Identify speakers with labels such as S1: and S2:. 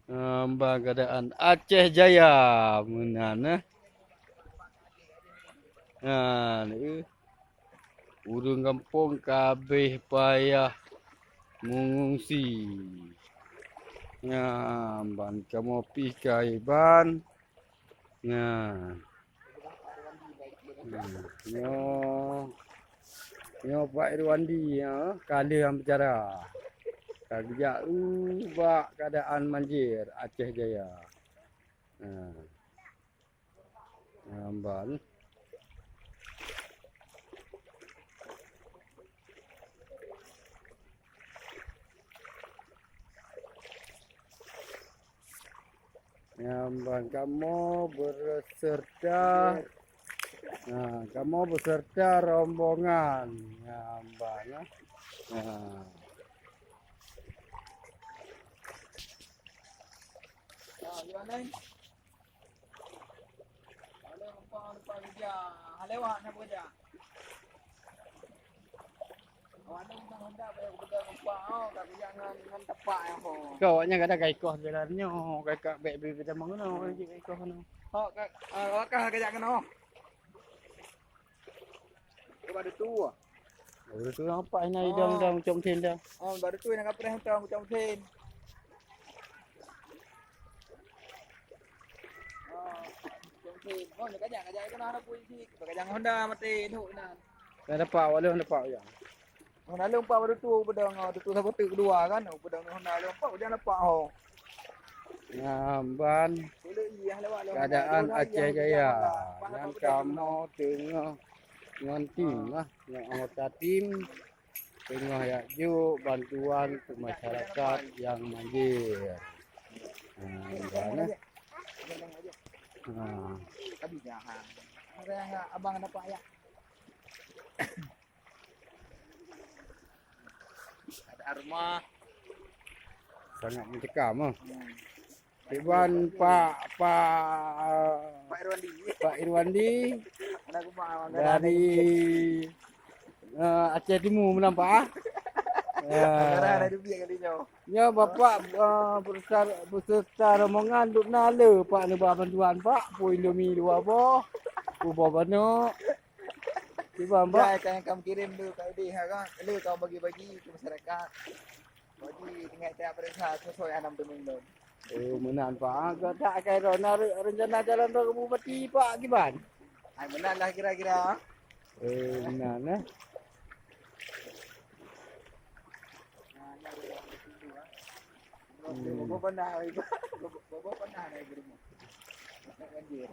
S1: Keadaan Aceh Jaya menana. Ni urang kampung kabeh payah mengungsi. Ban kamu pikai ban. Nyo nyo Pak Irwandi kali yang bicara. Kagak ubah keadaan banjir Aceh Jaya. Ban Nyambang kamu berserta kamu beserta rombongan nyambang kau nya kada kai koh jalannya kakak bek beda mangono kai koh no.
S2: Kah kajak kena. Baru tu.
S1: Baru tu apa ini dong trong thiên dah.
S2: Baru tu nak apa hentang macam ten. Nak kajak kena ada puisi. Kajak Honda mati tu nah.
S1: Dah dapat dapat ya.
S2: Honda lompat baru tu pedang tu siapa tu kedua kan. Pedang Honda lompat dia dapat ho.
S1: Ban keadaan Aceh Jaya. Yang kamu tengah dengan tim yang anggota tim tengah yakju bantuan ke masyarakat yang banjir. Mana?
S2: Tadi jangan. Ada abang dapat ya. Ada armah.
S1: Sangat mencekam. Iwan Pak Irwandi dari Aceh Timur menampak. Ya bapak beserta rombongan duk nala pak nebah bantuan pak pu Indomie dua boh. Pu bawa banyak. Tiba mbak
S2: yang kamu kirim dulu kau dia kan. Lu kau bagi-bagi ke masyarakat. Bagi tinggal tiap perintah sesuai 6 minggu.
S1: Menan pak. Tak kaya rencana jalan ke Bupati pak Giban.
S2: Benar lah kira-kira.
S1: Menan
S2: Bobo pernah lagi rumah. Banjir.